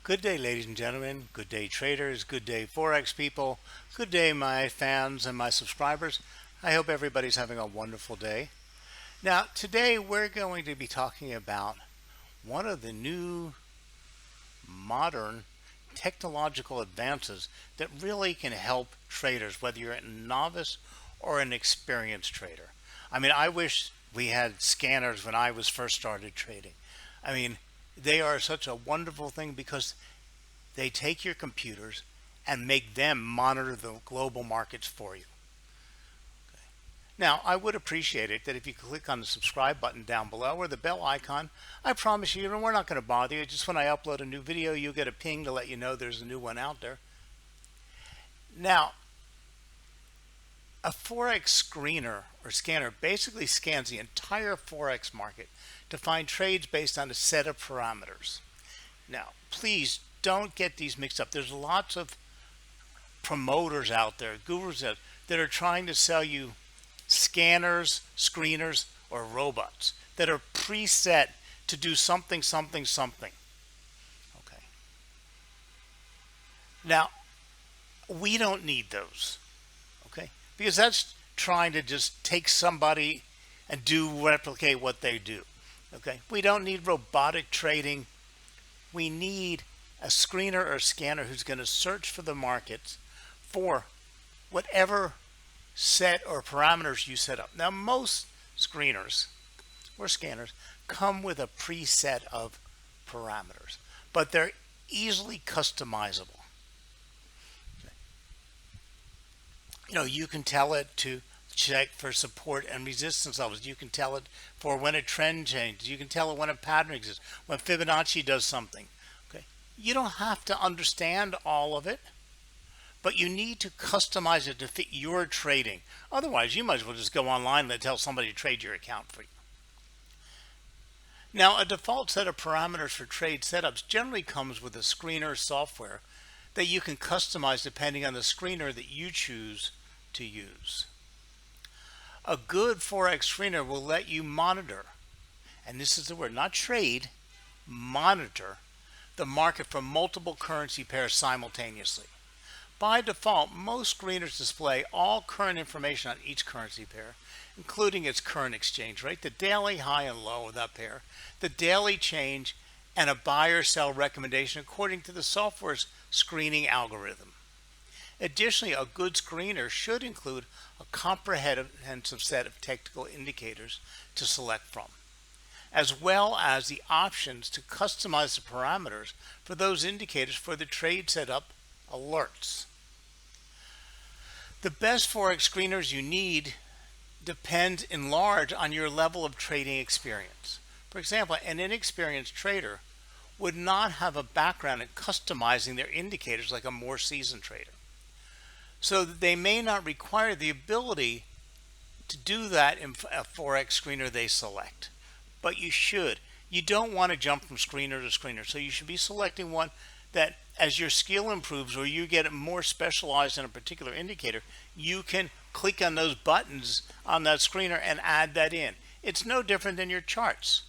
Good day, ladies and gentlemen. Good day, traders. Good day, Forex people. Good day, my fans and my subscribers. I hope everybody's having a wonderful day. Now, today we're going to be talking about one of the new modern technological advances that really can help traders, whether you're a novice or an experienced trader. I wish we had scanners when I was first started trading. I mean, they are such a wonderful thing because they take your computers and make them monitor the global markets for you. Now, I would appreciate it that if you click on the subscribe button down below or the bell icon. I promise you, we're not going to bother you. Just when I upload a new video, you'll get a ping to let you know there's a new one out there. Now, a Forex screener or scanner basically scans the entire Forex market to find trades based on a set of parameters. Now, please don't get these mixed up. There's lots of promoters out there, gurus that are trying to sell you scanners, screeners, or robots that are preset to do something, something, something. Okay. Now, we don't need those. Okay. Because that's trying to just take somebody and replicate what they do. Okay. We don't need robotic trading. We need a screener or scanner who's going to search for the markets for whatever set or parameters you set up. Now, most screeners or scanners come with a preset of parameters, but they're easily customizable. You can tell it to check for support and resistance levels. You can tell it for when a trend changes. You can tell it when a pattern exists, when Fibonacci does something. Okay, you don't have to understand all of it, but you need to customize it to fit your trading. Otherwise, you might as well just go online and tell somebody to trade your account for you. Now, a default set of parameters for trade setups generally comes with a screener software that you can customize depending on the screener that you choose to use. A good Forex screener will let you monitor, and this is the word, not trade, monitor the market for multiple currency pairs simultaneously. By default, most screeners display all current information on each currency pair, including its current exchange rate, the daily high and low of that pair, the daily change, and a buy or sell recommendation according to the software's screening algorithm. Additionally, a good screener should include a comprehensive set of technical indicators to select from, as well as the options to customize the parameters for those indicators for the trade setup alerts. The best Forex screeners you need depend in large on your level of trading experience. For example, an inexperienced trader would not have a background in customizing their indicators like a more seasoned trader. So they may not require the ability to do that in a Forex screener they select. But you should. You don't want to jump from screener to screener. So you should be selecting one that as your skill improves or you get more specialized in a particular indicator, you can click on those buttons on that screener and add that in. It's no different than your charts.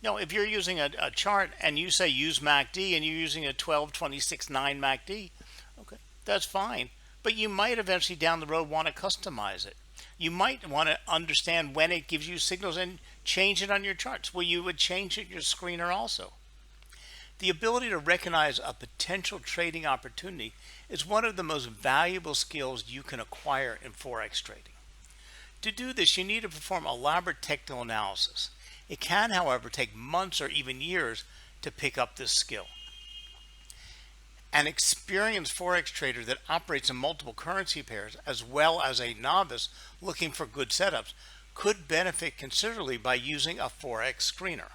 If you're using a chart and you say use MACD and you're using a 12-26-9 MACD, okay, that's fine. But you might eventually down the road want to customize it. You might want to understand when it gives you signals and change it on your charts. Well, you would change it in your screener also. The ability to recognize a potential trading opportunity is one of the most valuable skills you can acquire in Forex trading. To do this, you need to perform elaborate technical analysis. It can, however, take months or even years to pick up this skill. An experienced Forex trader that operates in multiple currency pairs, as well as a novice looking for good setups, could benefit considerably by using a Forex screener.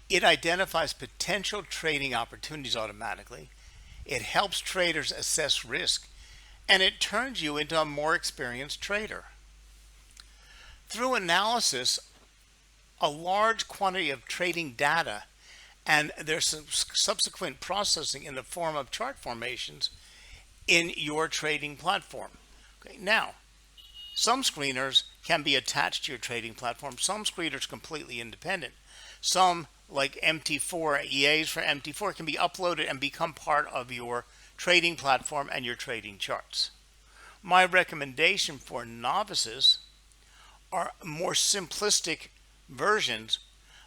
It identifies potential trading opportunities automatically. It helps traders assess risk, and it turns you into a more experienced trader. Through analysis, a large quantity of trading data and there's some subsequent processing in the form of chart formations in your trading platform. Okay, now, some screeners can be attached to your trading platform. Some screeners completely independent. Some, like MT4 EAs for MT4 can be uploaded and become part of your trading platform and your trading charts. My recommendation for novices are more simplistic versions,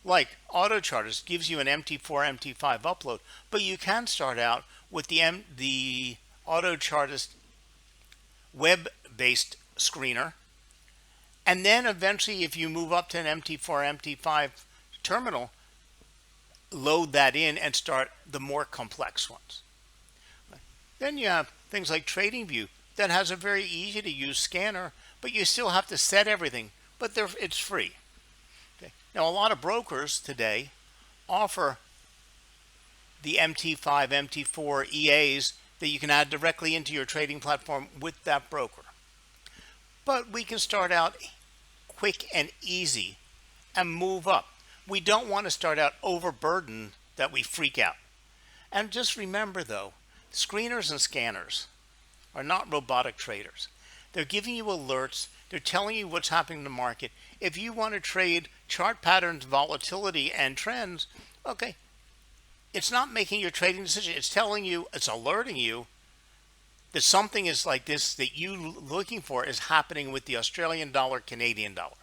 like auto charters gives you an MT4 MT5 upload, but you can start out with the auto chartist web based screener, and then eventually if you move up to an MT4 MT5 terminal, load that in and start the more complex ones. Then you have things like TradingView that has a very easy to use scanner, but you still have to set everything, but it's free. Okay. Now a lot of brokers today offer the MT5, MT4 EAs that you can add directly into your trading platform with that broker. But we can start out quick and easy and move up. We don't want to start out overburdened that we freak out. And just remember though, screeners and scanners are not robotic traders. They're giving you alerts. They're telling you what's happening in the market. If you want to trade chart patterns, volatility, and trends, okay, it's not making your trading decision. It's telling you, it's alerting you that something is like this that you looking for is happening with the Australian dollar, Canadian dollar.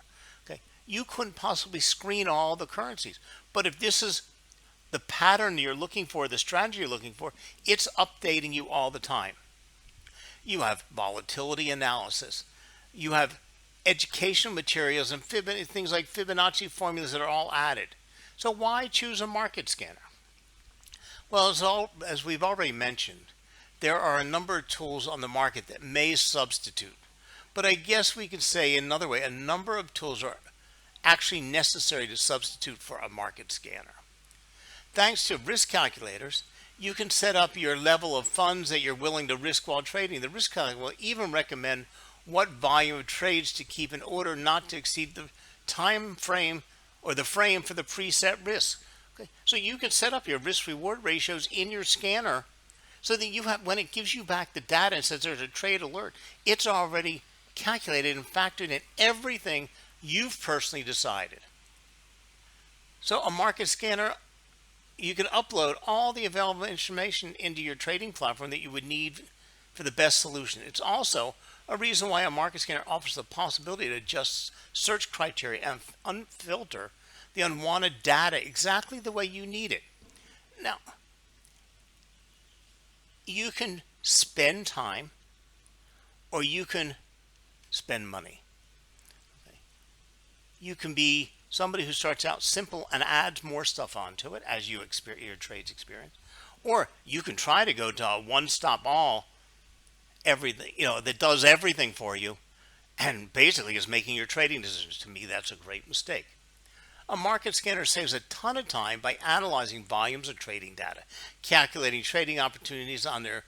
Okay, you couldn't possibly screen all the currencies, but if this is the pattern you're looking for, the strategy you're looking for, it's updating you all the time. You have volatility analysis. You have educational materials and things like Fibonacci formulas that are all added. So why choose a market scanner? Well, as we've already mentioned, there are a number of tools on the market that may substitute. But I guess we could say another way, a number of tools are actually necessary to substitute for a market scanner. Thanks to risk calculators, you can set up your level of funds that you're willing to risk while trading. The risk calculator will even recommend what volume of trades to keep in order not to exceed the time frame or the frame for the preset risk. Okay? So you can set up your risk reward ratios in your scanner so that you have, when it gives you back the data and says there's a trade alert, it's already calculated and factored in everything you've personally decided. So a market scanner, you can upload all the available information into your trading platform that you would need for the best solution. It's also a reason why a market scanner offers the possibility to adjust search criteria and unfilter the unwanted data exactly the way you need it. Now, you can spend time or you can spend money. Okay. You can be somebody who starts out simple and adds more stuff onto it as you experience your trades experience, or you can try to go to a one-stop all, everything, that does everything for you and basically is making your trading decisions. To me, that's a great mistake. A market scanner saves a ton of time by analyzing volumes of trading data, calculating trading opportunities on their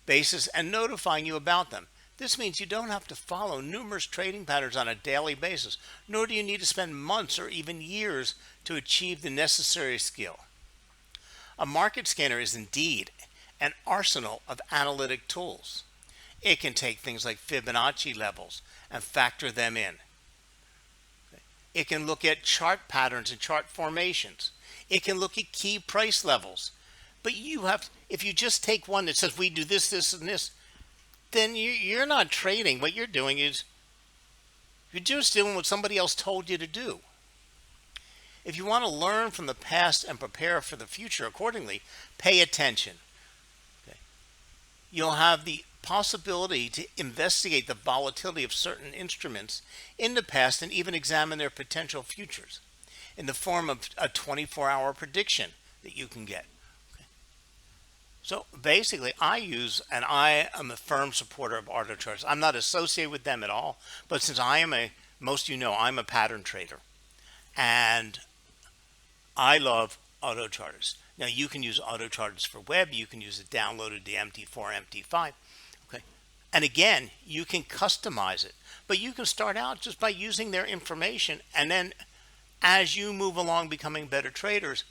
basis, and notifying you about them. This means you don't have to follow numerous trading patterns on a daily basis, nor do you need to spend months or even years to achieve the necessary skill. A market scanner is indeed an arsenal of analytic tools. It can take things like Fibonacci levels and factor them in. It can look at chart patterns and chart formations. It can look at key price levels. But if you just take one that says we do this, this, and this, then you're not trading. What you're doing is you're just doing what somebody else told you to do. If you want to learn from the past and prepare for the future accordingly, pay attention. Okay. You'll have the possibility to investigate the volatility of certain instruments in the past and even examine their potential futures in the form of a 24-hour prediction that you can get. So basically, I am a firm supporter of auto charts. I'm not associated with them at all, but since most of you know, I'm a pattern trader, and I love auto charters. Now you can use auto charters for web. You can use it downloaded the MT4, MT5. Okay, and again, you can customize it, but you can start out just by using their information, and then as you move along becoming better traders,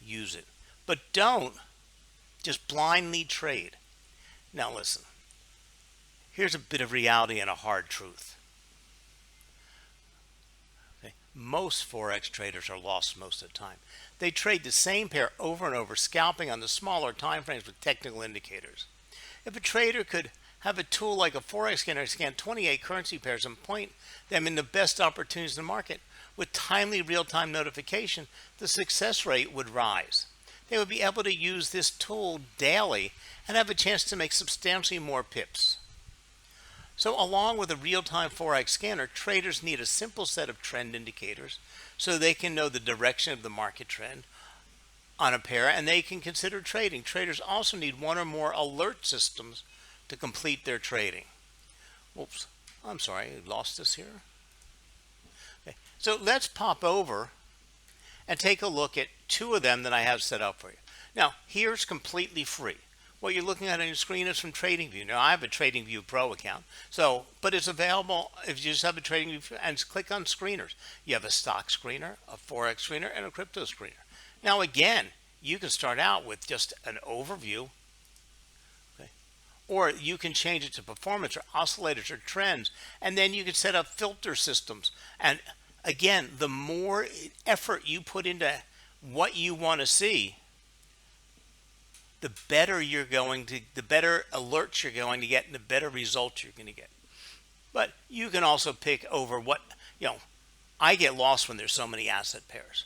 use it. But don't just blindly trade. Now listen, here's a bit of reality and a hard truth. Okay. most Forex traders are lost most of the time. They trade the same pair over and over, scalping on the smaller time frames with technical indicators. If a trader could have a tool like a Forex scanner scan 28 currency pairs and point them in the best opportunities in the market with timely real-time notification, the success rate would rise. They would be able to use this tool daily and have a chance to make substantially more pips. So along with a real-time Forex scanner, traders need a simple set of trend indicators so they can know the direction of the market trend on a pair and they can consider trading. Traders also need one or more alert systems to complete their trading. Oops, I'm sorry, I lost this here. Okay. So let's pop over and take a look at two of them that I have set up for you. Now, here's completely free. What you're looking at on your screen is from TradingView. Now, I have a TradingView Pro account, but it's available if you just have a TradingView and click on screeners. You have a stock screener, a Forex screener, and a crypto screener. Now, again, you can start out with just an overview, okay? Or you can change it to performance or oscillators or trends, and then you can set up filter systems. And again, the more effort you put into what you want to see, the better alerts you're going to get and the better results you're going to get. But you can also pick over what, I get lost when there's so many asset pairs.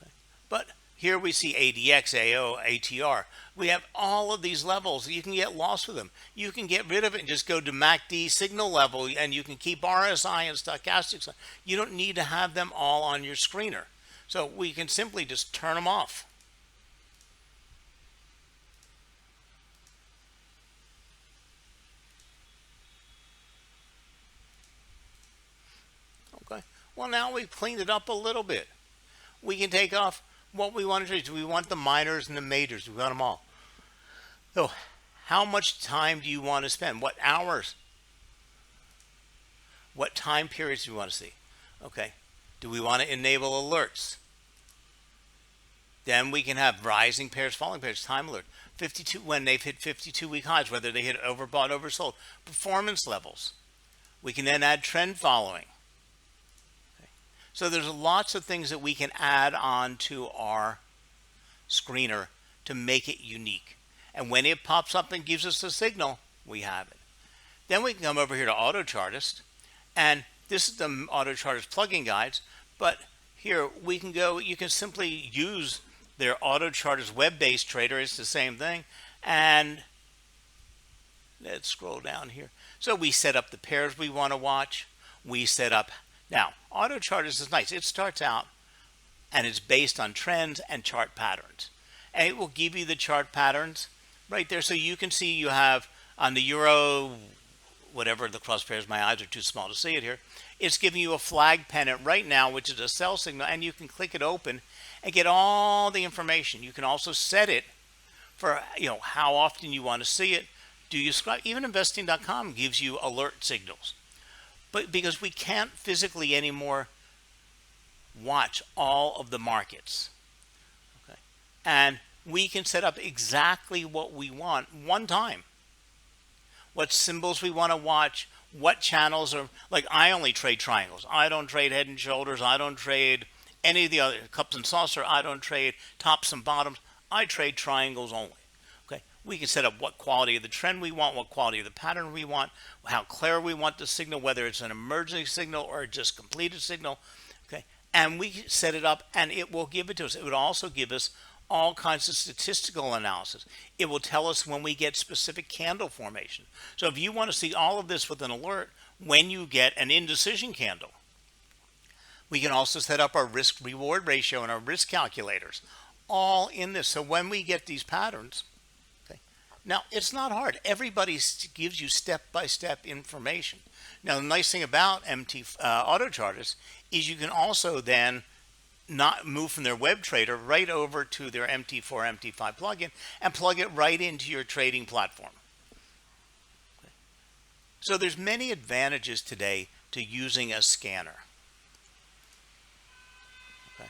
Okay? But here we see ADX, AO, ATR. We have all of these levels. You can get lost with them. You can get rid of it and just go to MACD signal level, and you can keep RSI and stochastics. You don't need to have them all on your screener. So we can simply just turn them off. Okay. Well, now we've cleaned it up a little bit. We can take off what we want to do. Do we want the minors and the majors? We want them all. So how much time do you want to spend? What hours? What time periods do we want to see? Okay. Do we want to enable alerts? Then we can have rising pairs, falling pairs, time alert. 52 when they've hit 52-week highs, whether they hit overbought, oversold. Performance levels. We can then add trend following. So there's lots of things that we can add on to our screener to make it unique. And when it pops up and gives us the signal, we have it. Then we can come over here to Auto Chartist, and this is the Auto Chartist plugin guides. But here we can go, you can simply use their Auto Chartist web-based trader. It's the same thing. And let's scroll down here. So we set up the pairs we want to watch. We set up. Now, Auto Chartist is nice. It starts out and it's based on trends and chart patterns. And it will give you the chart patterns right there. So you can see you have on the Euro, whatever the cross pairs, my eyes are too small to see it here. It's giving you a flag pennant right now, which is a sell signal, and you can click it open and get all the information. You can also set it for how often you want to see it. Do you subscribe? Even investing.com gives you alert signals. But because we can't physically anymore watch all of the markets, okay, and we can set up exactly what we want one time. What symbols we want to watch, what channels are, like I only trade triangles. I don't trade head and shoulders. I don't trade any of the other cups and saucer. I don't trade tops and bottoms. I trade triangles only. Okay, we can set up what quality of the trend we want, what quality of the pattern we want, how clear we want the signal, whether it's an emerging signal or just completed signal. Okay, and we set it up and it will give it to us. It would also give us all kinds of statistical analysis. It will tell us when we get specific candle formation. So if you want to see all of this with an alert when you get an indecision candle, we can also set up our risk reward ratio and our risk calculators all in this. So when we get these patterns, okay, now it's not hard. Everybody gives you step-by-step information. Now the nice thing about Auto Chartist is you can also then not move from their web trader right over to their MT4, MT5 plugin and plug it right into your trading platform. Okay. So there's many advantages today to using a scanner. Okay.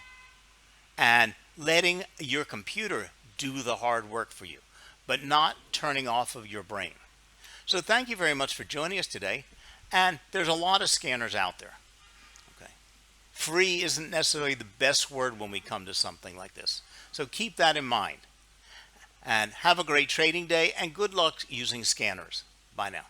And letting your computer do the hard work for you, but not turning off of your brain. So thank you very much for joining us today. And there's a lot of scanners out there. Free isn't necessarily the best word when we come to something like this. So keep that in mind. And have a great trading day and good luck using scanners. Bye now.